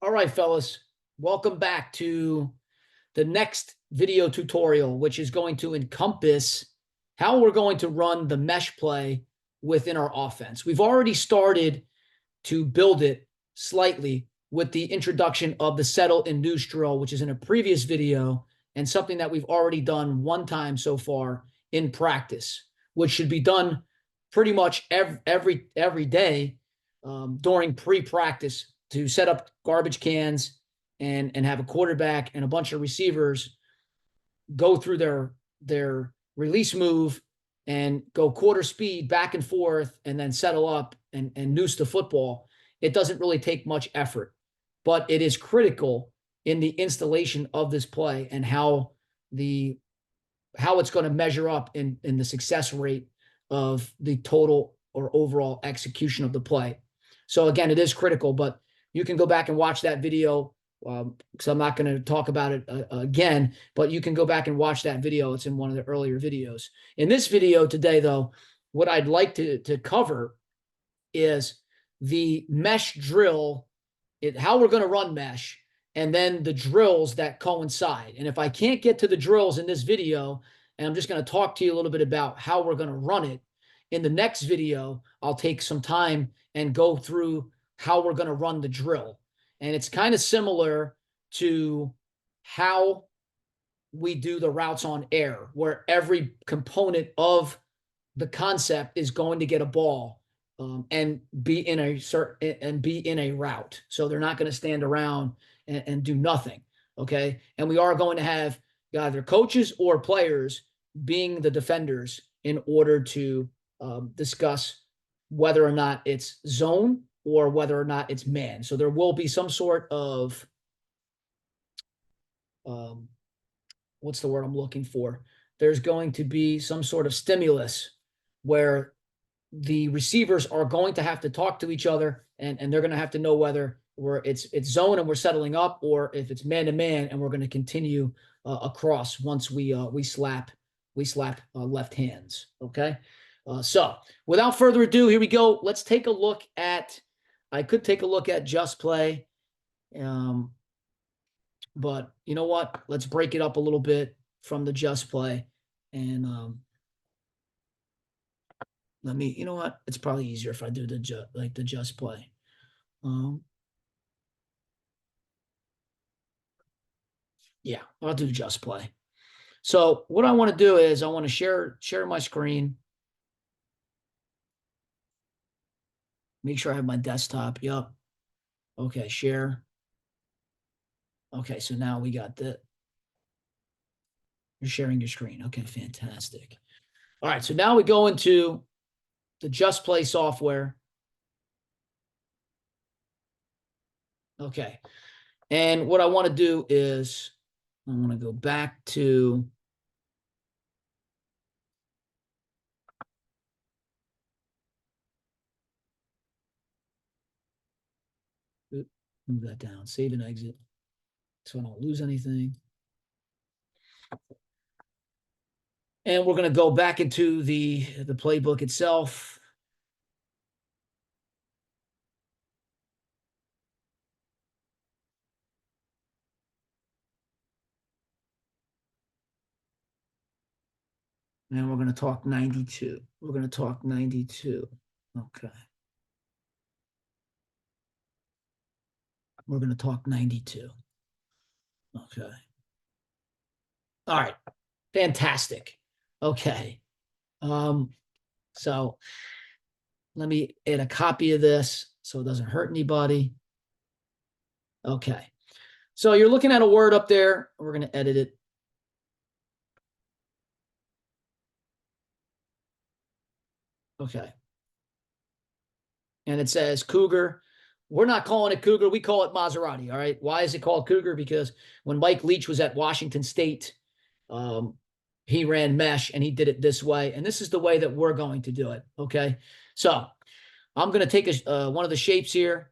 All right, fellas, welcome back to the next video tutorial, which is going to encompass how we're going to run the mesh play within our offense. We've already started to build it slightly with the introduction of the settle and noose drill, which is in a previous video and something that we've already done one time so far in practice, which should be done pretty much every day during pre-practice to set up garbage cans and have a quarterback and a bunch of receivers go through their release move and go quarter speed back and forth and then settle up and noose the football. It doesn't really take much effort, but it is critical in the installation of this play and how it's going to measure up in the success rate of the total or overall execution of the play. So again, it is critical, but you can go back and watch that video because I'm not going to talk about it again, but you can go back and watch that video. It's in one of the earlier videos. In this video today, though, what I'd like to cover is the mesh drill, how we're going to run mesh, and then the drills that coincide. And if I can't get to the drills in this video, and I'm just going to talk to you a little bit about how we're going to run it, in the next video, I'll take some time and go through how we're going to run the drill. And it's kind of similar to how we do the routes on air, where every component of the concept is going to get a ball and be in a route. So they're not going to stand around and do nothing. Okay. And we are going to have either coaches or players being the defenders in order to discuss whether or not it's zone or whether or not it's man. So there will be some sort of, what's the word I'm looking for? There's going to be some sort of stimulus where the receivers are going to have to talk to each other and they're going to have to know whether it's zone and we're settling up, or if it's man to man and we're going to continue across once we slap left hands. Okay. So without further ado, here we go. Let's take a look at, I could take a look at just play. But you know what? Let's break it up a little bit from the just play. And let me, you know what? It's probably easier if I do the just play. Yeah, I'll do just play. So what I want to do is I want to share my screen. Make sure I have my desktop. Yep. Okay, share. Okay, so now we got you're sharing your screen. Okay, fantastic. All right, so now we go into the Just Play software. Okay, and what I want to do is I want to go back to move that down, save and exit so I don't lose anything. And we're going to go back into the playbook itself. And we're going to talk 92. We're going to talk 92. Okay. We're going to talk 92. Okay. All right. Fantastic. Okay. So let me add a copy of this so it doesn't hurt anybody. Okay. So you're looking at a word up there. We're going to edit it. Okay. And it says Cougar. We're not calling it Cougar. We call it Maserati. All right. Why is it called Cougar? Because when Mike Leach was at Washington State, he ran mesh and he did it this way. And this is the way that we're going to do it. Okay. So I'm going to take one of the shapes here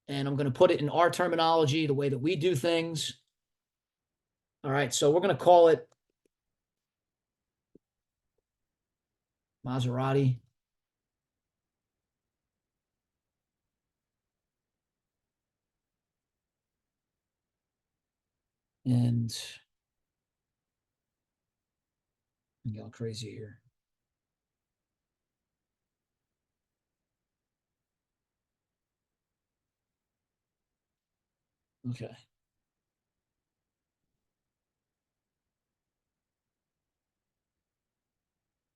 and I'm going to put it in our terminology, the way that we do things. All right. So we're going to call it Maserati. And I'm going crazy here. Okay.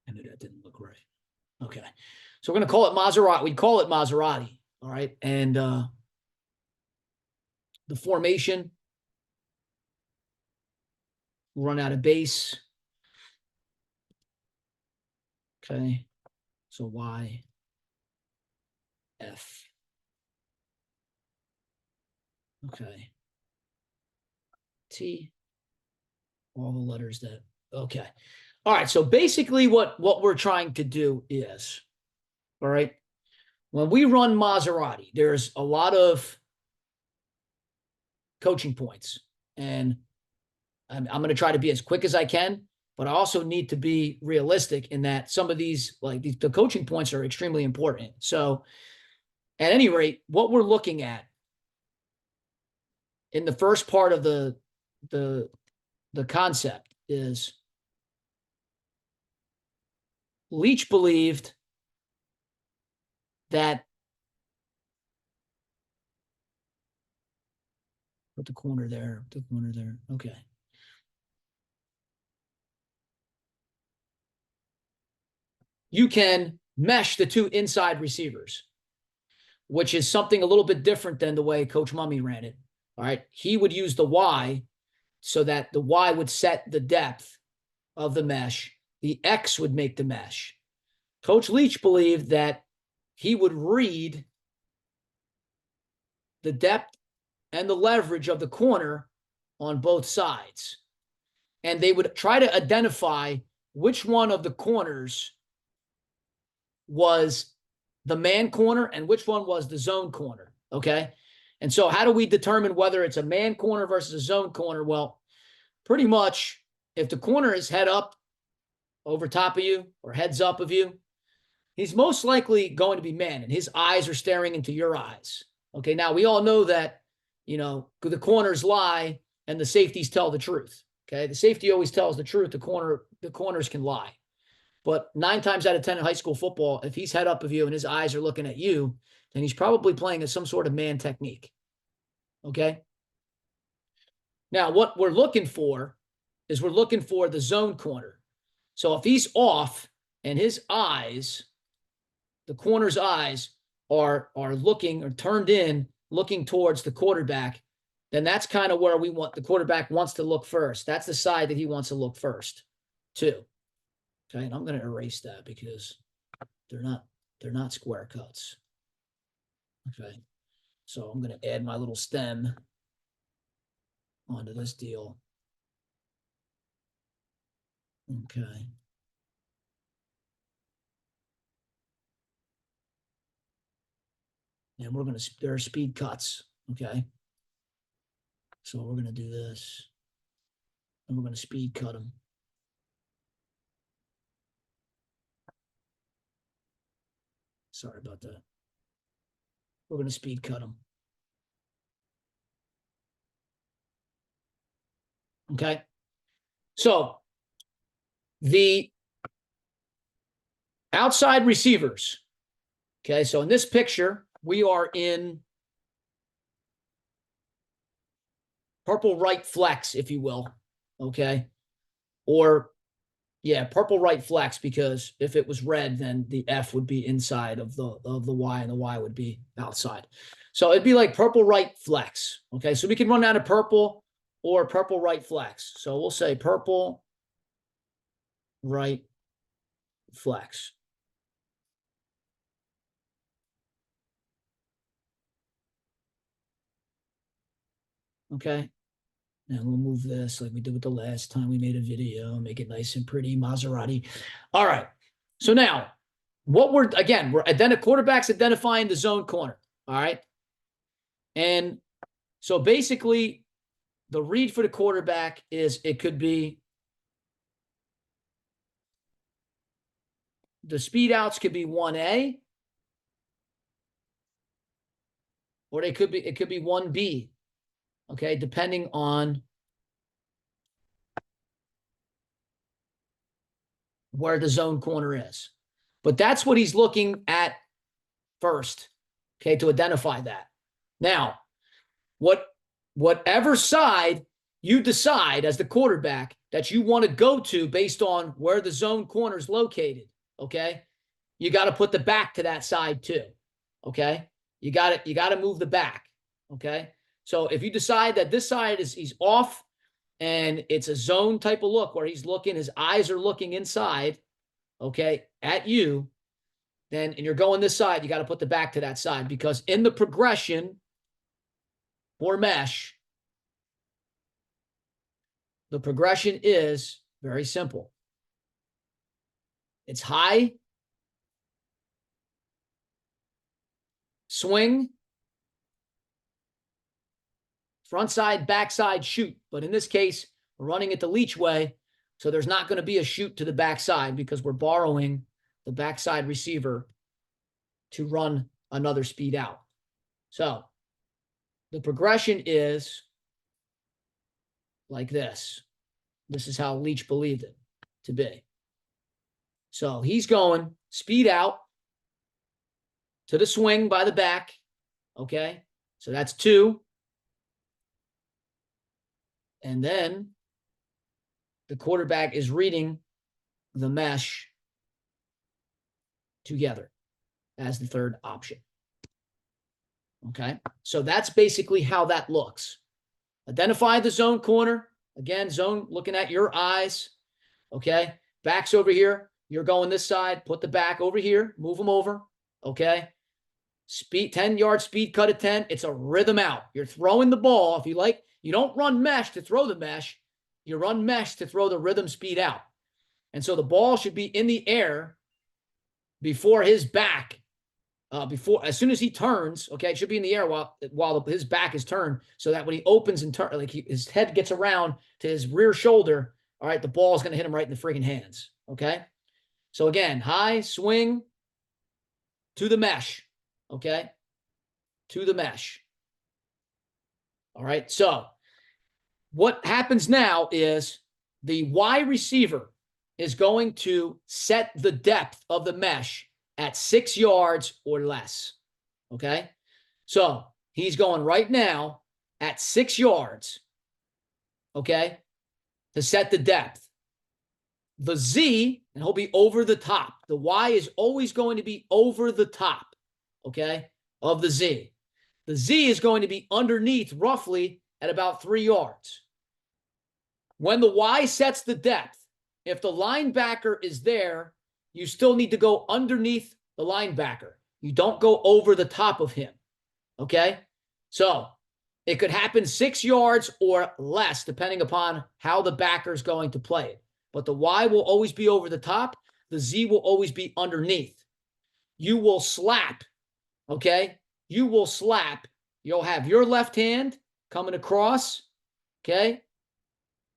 And that didn't look right. Okay. So we're going to call it Maserati. We call it Maserati. All right. And the formation, run out of base. Okay. So Y, F. Okay. T. All the letters that, okay. All right. So basically what we're trying to do is, all right, when we run Maserati, there's a lot of coaching points. And I'm going to try to be as quick as I can, but I also need to be realistic in that some of these, like the coaching points are extremely important. So at any rate, what we're looking at in the first part of the concept is Leach believed that put the corner there, put the corner there. Okay. You can mesh the two inside receivers, which is something a little bit different than the way Coach Mummy ran it. All right. He would use the Y so that the Y would set the depth of the mesh. The X would make the mesh. Coach Leach believed that he would read the depth and the leverage of the corner on both sides. And they would try to identify which one of the corners was the man corner and which one was the zone corner. Okay. And so how do we determine whether it's a man corner versus a zone corner? Well, pretty much if the corner is head up over top of you or heads up of you, he's most likely going to be man and his eyes are staring into your eyes. Okay. Now we all know that, you know, the corners lie and the safeties tell the truth. Okay. The safety always tells the truth. The corners can lie. But 9 times out of 10 in high school football, if he's head up of you and his eyes are looking at you, then he's probably playing as some sort of man technique. Okay. Now, what we're looking for is we're looking for the zone corner. So if he's off and his eyes, the corner's eyes are looking or turned in, looking towards the quarterback, then that's kind of where we want the quarterback wants to look first. That's the side that he wants to look first, too. Okay, and I'm going to erase that because they're not square cuts. Okay, so I'm going to add my little stem onto this deal. Okay. And we're going to, there are speed cuts. Okay. So we're going to do this. And we're going to speed cut them. Sorry about that. We're going to speed cut them. Okay. So the outside receivers. Okay. So in this picture, we are in purple right flex, if you will. Okay. Or, yeah, purple right flex, because if it was red, then the F would be inside of the Y and the Y would be outside. So it'd be like purple right flex. Okay. So we can run out of purple or purple right flex. So we'll say purple right flex. Okay. Now we'll move this like we did with the last time we made a video, make it nice and pretty, Maserati. All right. So now what we're quarterback's identifying the zone corner. All right. And so basically the read for the quarterback is it could be the speed outs could be 1A, or it could be 1B. Okay, depending on where the zone corner is. But that's what he's looking at first, okay, to identify that. Now, whatever side you decide as the quarterback that you want to go to based on where the zone corner is located, okay, you got to put the back to that side too, okay? You got to move the back, okay? So if you decide that this side he's off and it's a zone type of look where he's looking, his eyes are looking inside, okay, at you, then, and you're going this side, you got to put the back to that side, because in the progression for mesh, the progression is very simple. It's high, swing, front side, back side, shoot. But in this case, we're running it the Leach way, so there's not going to be a shoot to the backside because we're borrowing the backside receiver to run another speed out. So the progression is like this. This is how Leach believed it to be. So he's going speed out to the swing by the back, okay? So that's 2. And then the quarterback is reading the mesh together as the third option. Okay, so that's basically how that looks. Identify the zone corner. Again, zone looking at your eyes. Okay, back's over here. You're going this side. Put the back over here. Move them over. Okay, speed 10-yard speed cut at 10. It's a rhythm out. You're throwing the ball. If you like, you don't run mesh to throw the mesh. You run mesh to throw the rhythm speed out. And so the ball should be in the air before his back. As soon as he turns, okay, it should be in the air while his back is turned, so that when he opens and turns, like his head gets around to his rear shoulder, all right, the ball is going to hit him right in the freaking hands, okay? So again, high, swing, to the mesh, okay? To the mesh. All right, so what happens now is the Y receiver is going to set the depth of the mesh at 6 yards or less, okay? So he's going right now at 6 yards, okay, to set the depth. The Z, and he'll be over the top. The Y is always going to be over the top, okay, of the Z. The Z is going to be underneath roughly at about 3 yards. When the Y sets the depth, if the linebacker is there, you still need to go underneath the linebacker. You don't go over the top of him, okay? So it could happen 6 yards or less, depending upon how the backer is going to play it. But the Y will always be over the top. The Z will always be underneath. You will slap, okay? You will slap. You'll have your left hand coming across, okay?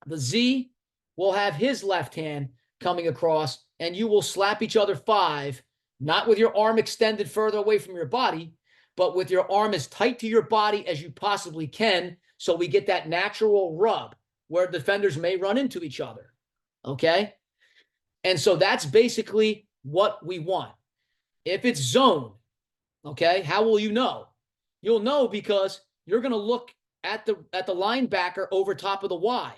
The Z will have his left hand coming across, and you will slap each other 5, not with your arm extended further away from your body, but with your arm as tight to your body as you possibly can, so we get that natural rub where defenders may run into each other, okay? And so that's basically what we want. If it's zone, okay, how will you know? You'll know because you're going to look at the linebacker over top of the Y.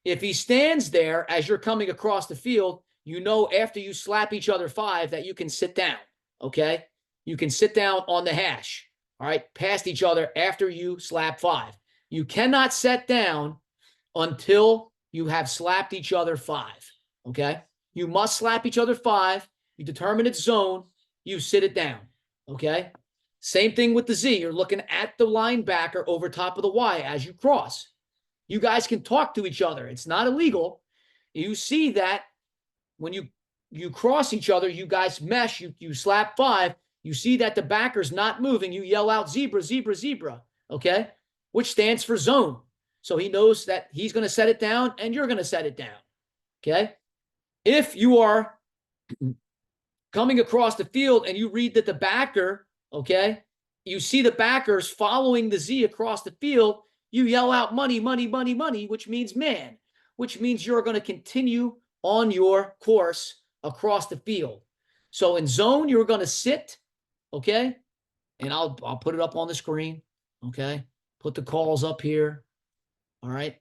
If he stands there as you're coming across the field, you know after you slap each other 5 that you can sit down, okay? You can sit down on the hash, all right, past each other after you slap 5. You cannot sit down until you have slapped each other 5, okay? You must slap each other 5. You determine its zone. You sit it down, okay? Same thing with the Z. You're looking at the linebacker over top of the Y as you cross. You guys can talk to each other. It's not illegal. You see that when you cross each other, you guys mesh, you slap 5, you see that the backer's not moving, you yell out zebra, zebra, zebra, okay? Which stands for zone. So he knows that he's going to set it down and you're going to set it down, okay? If you are coming across the field and you read that the backer, okay, you see the backers following the Z across the field, you yell out money, money, money, money, which means man, which means you're going to continue on your course across the field. So in zone, you're going to sit, okay? And I'll put it up on the screen, okay? Put the calls up here, all right?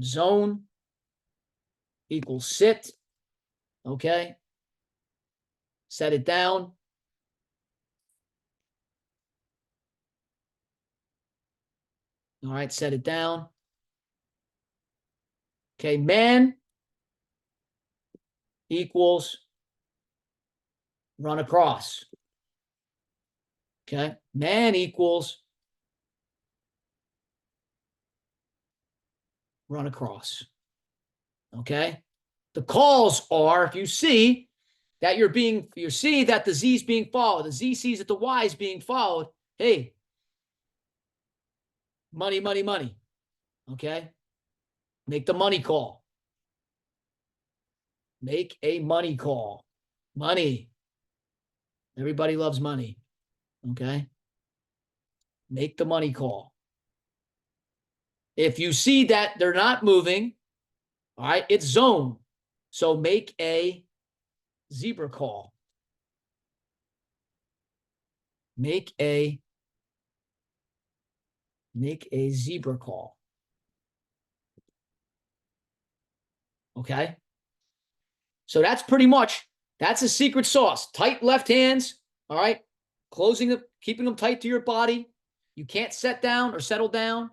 Zone equals sit, okay? Set it down. All right, set it down. Okay, man equals run across. Okay, man equals run across. Okay, the calls are, if you see that you see that the Z is being followed, the Z sees that the Y is being followed. Hey, money, money, money. Okay, make the money call. Make a money call. Money. Everybody loves money. Okay, make the money call. If you see that they're not moving, all right, it's zone. So make a zebra call. Make a zebra call. Okay. So that's pretty much, that's a secret sauce. Tight left hands. All right. Closing them, keeping them tight to your body. You can't set down or settle down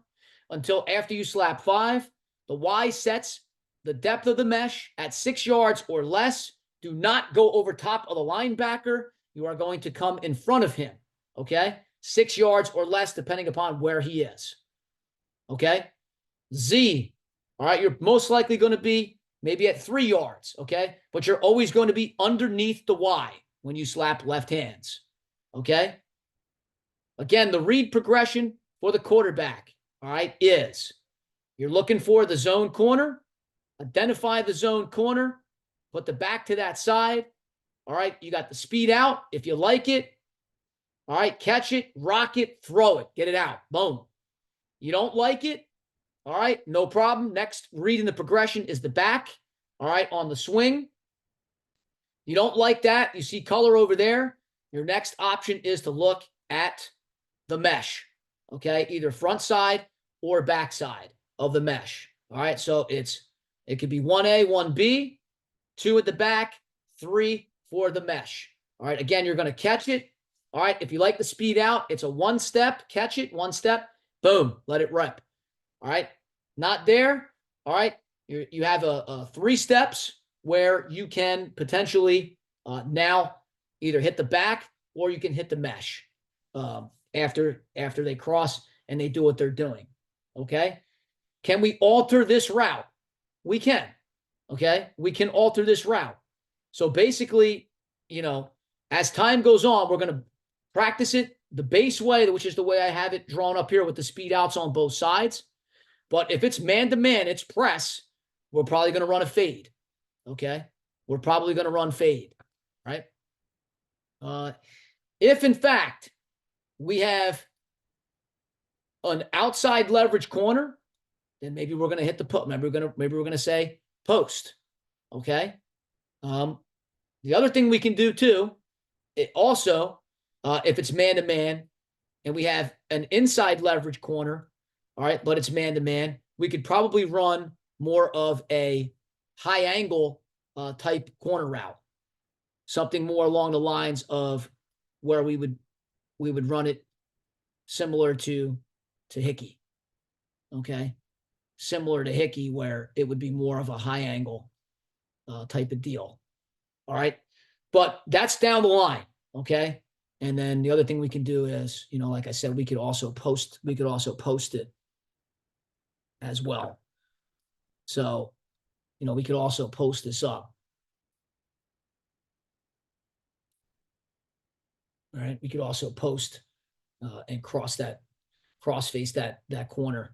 until after you slap 5. The Y sets the depth of the mesh at 6 yards or less. Do not go over top of the linebacker. You are going to come in front of him. Okay. 6 yards or less, depending upon where he is. Okay. Z. All right. You're most likely going to be maybe at 3 yards. Okay. But you're always going to be underneath the Y when you slap left hands. Okay. Again, the read progression for the quarterback, all right, is you're looking for the zone corner, identify the zone corner, put the back to that side. All right. You got the speed out. If you like it, all right, catch it, rock it, throw it, get it out. Boom. You don't like it, all right, no problem. Next read in the progression is the back, all right, on the swing. You don't like that. You see color over there. Your next option is to look at the mesh, okay, either front side or back side of the mesh. All right, so it could be 1A, 1B, 2 at the back, 3 for the mesh. All right, again, you're going to catch it. All right, if you like the speed out, it's a 1 step, catch it, 1 step, boom, let it rip. All right, not there. All right, you have a 3 steps where you can potentially now either hit the back or you can hit the mesh after they cross and they do what they're doing. Okay, can we alter this route? We can. Okay, we can alter this route. So basically, you know, as time goes on, we're going to practice it the base way, which is the way I have it drawn up here with the speed outs on both sides. But if it's man-to-man, it's press, we're probably going to run a fade. Okay, we're probably going to run fade, right? If, in fact, we have an outside leverage corner, then maybe we're going to hit the post. Maybe we're going to say post. Okay. The other thing we can do too, it also, if it's man-to-man and we have an inside leverage corner, all right, but it's man-to-man, we could probably run more of a high angle type corner route, something more along the lines of where we would run it similar to Hickey. Okay. Similar to Hickey, where it would be more of a high angle type of deal. All right. But that's down the line. Okay. And then the other thing we can do is, you know, like I said, we could also post it as well. So, you know, we could also post this up. All right. We could also post and cross-face that corner.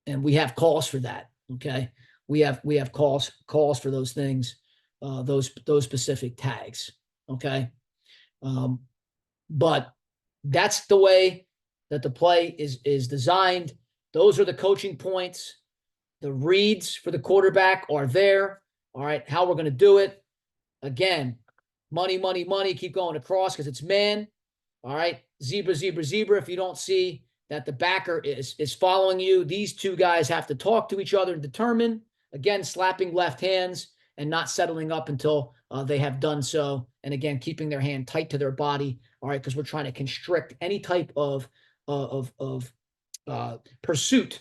And we have calls for that. Okay. We have calls for those things, those specific tags. Okay. But that's the way that the play is designed. Those are the coaching points The reads for the quarterback are there. All right, how we're going to do it. Again, money, money, money. Keep going across because it's man. All right, zebra, zebra, zebra. If you don't see that the backer is following you, these two guys have to talk to each other and determine. Again, slapping left hands and not settling up until they have done so. And again, keeping their hand tight to their body. All right, because we're trying to constrict any type of pursuit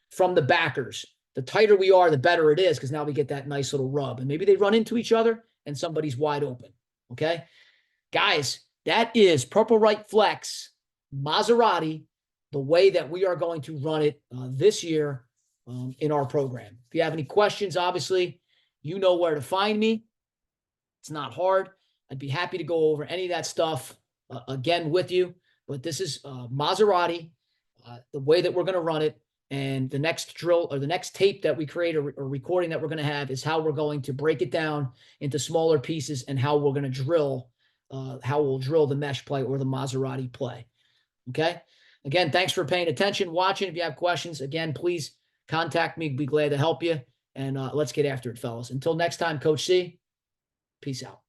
from the backers. The tighter we are, the better it is, because now we get that nice little rub. And maybe they run into each other and somebody's wide open. Okay, guys, that is Purple Right Flex Maserati, the way that we are going to run it this year in our program. If you have any questions, obviously, you know where to find me. It's not hard. I'd be happy to go over any of that stuff again with you. But this is Maserati, the way that we're going to run it. And the next drill or the next tape that we create or recording that we're going to have is how we're going to break it down into smaller pieces and how we're going to drill, how we'll drill the mesh play or the Maserati play. Okay. Again, thanks for paying attention, watching. If you have questions, again, please contact me. Be glad to help you. And let's get after it, fellas. Until next time, Coach C, peace out.